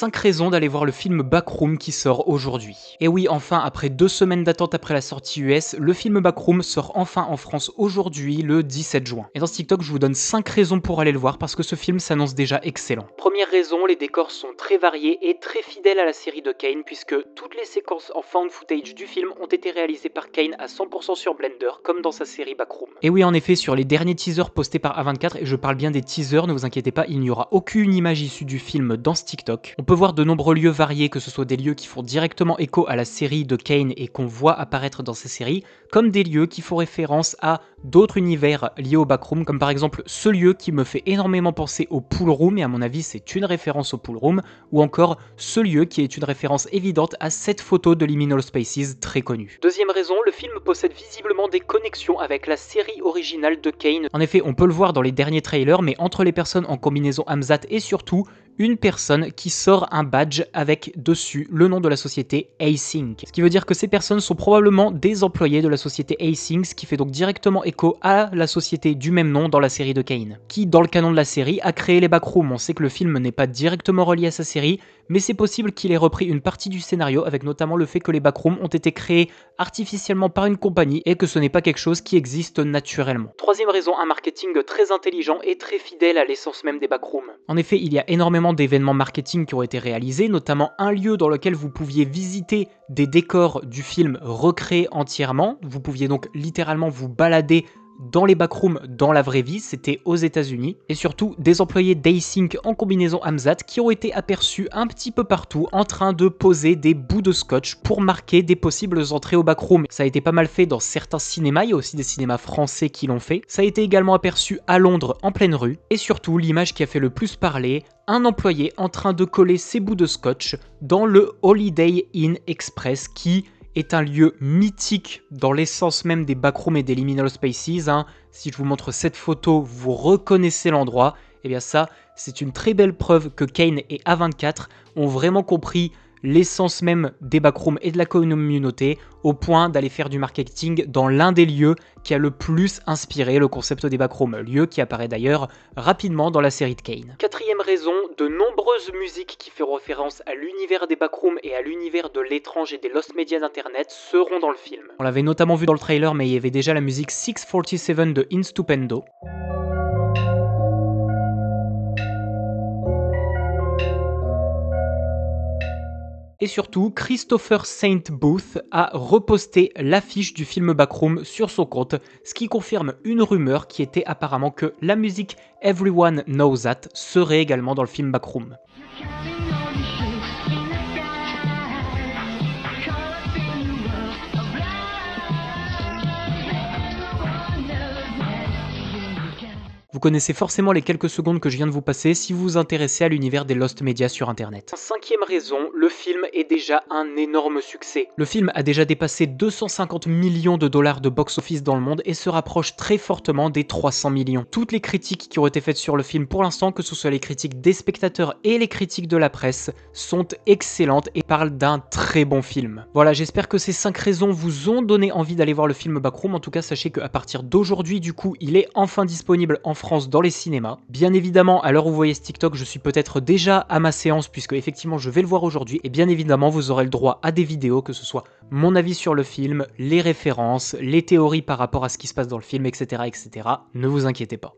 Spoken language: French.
5 raisons d'aller voir le film Backroom qui sort aujourd'hui. Et oui, enfin, après 2 semaines d'attente après la sortie US, le film Backroom sort enfin en France aujourd'hui, le 17 juin. Et dans ce TikTok, je vous donne 5 raisons pour aller le voir parce que ce film s'annonce déjà excellent. Première raison, les décors sont très variés et très fidèles à la série de Kane puisque toutes les séquences en found footage du film ont été réalisées par Kane à 100% sur Blender, comme dans sa série Backroom. Et oui, en effet, sur les derniers teasers postés par A24, et je parle bien des teasers, ne vous inquiétez pas, il n'y aura aucune image issue du film dans ce TikTok. On peut voir de nombreux lieux variés, que ce soit des lieux qui font directement écho à la série de Kane et qu'on voit apparaître dans ces séries, comme des lieux qui font référence à d'autres univers liés au Backroom, comme par exemple ce lieu qui me fait énormément penser au Pool Room, et à mon avis c'est une référence au Pool Room, ou encore ce lieu qui est une référence évidente à cette photo de Liminal Spaces très connue. Deuxième raison, le film possède visiblement des connexions avec la série originale de Kane. En effet, on peut le voir dans les derniers trailers, mais entre les personnes en combinaison Hamzat et surtout une personne qui sort un badge avec dessus le nom de la société Async. Ce qui veut dire que ces personnes sont probablement des employés de la société Async, ce qui fait donc directement écho à la société du même nom dans la série de Kane, qui dans le canon de la série a créé les Backrooms. On sait que le film n'est pas directement relié à sa série, mais c'est possible qu'il ait repris une partie du scénario, avec notamment le fait que les Backrooms ont été créés artificiellement par une compagnie et que ce n'est pas quelque chose qui existe naturellement. Troisième raison, un marketing très intelligent et très fidèle à l'essence même des Backrooms. En effet, il y a énormément d'événements marketing qui ont été réalisés, notamment un lieu dans lequel vous pouviez visiter des décors du film recréés entièrement. Vous pouviez donc littéralement vous balader dans les backrooms dans la vraie vie, c'était aux États-Unis, et surtout des employés d'Async en combinaison Hamzat qui ont été aperçus un petit peu partout en train de poser des bouts de scotch pour marquer des possibles entrées au backroom. Ça a été pas mal fait dans certains cinémas, il y a aussi des cinémas français qui l'ont fait. Ça a été également aperçu à Londres en pleine rue, et surtout l'image qui a fait le plus parler, un employé en train de coller ses bouts de scotch dans le Holiday Inn Express qui est un lieu mythique dans l'essence même des backrooms et des liminal spaces. Si je vous montre cette photo, vous reconnaissez l'endroit. Et bien ça, c'est une très belle preuve que Kane et A24 ont vraiment compris l'essence même des backrooms et de la communauté au point d'aller faire du marketing dans l'un des lieux qui a le plus inspiré le concept des backrooms, lieu qui apparaît d'ailleurs rapidement dans la série de Kane. Quatrième raison, de nombreuses musiques qui font référence à l'univers des backrooms et à l'univers de l'étrange et des lost media d'internet seront dans le film. On l'avait notamment vu dans le trailer, mais il y avait déjà la musique 647 de Instupendo. Et surtout, Christopher Saint Booth a reposté l'affiche du film Backroom sur son compte, ce qui confirme une rumeur qui était apparemment que la musique Everyone Knows That serait également dans le film Backroom. Vous connaissez forcément les quelques secondes que je viens de vous passer si vous vous intéressez à l'univers des lost media sur internet. Cinquième raison, le film est déjà un énorme succès. Le film a déjà dépassé 250 millions de dollars de box-office dans le monde et se rapproche très fortement des 300 millions. Toutes les critiques qui ont été faites sur le film pour l'instant, que ce soit les critiques des spectateurs et les critiques de la presse, sont excellentes et parlent d'un très bon film. Voilà, j'espère que ces 5 raisons vous ont donné envie d'aller voir le film Backroom. En tout cas, sachez qu'à partir d'aujourd'hui, du coup, il est enfin disponible en France dans les cinémas. Bien évidemment, à l'heure où vous voyez ce TikTok, je suis peut-être déjà à ma séance puisque effectivement je vais le voir aujourd'hui, et bien évidemment vous aurez le droit à des vidéos, que ce soit mon avis sur le film, les références, les théories par rapport à ce qui se passe dans le film, etc. etc. Ne vous inquiétez pas.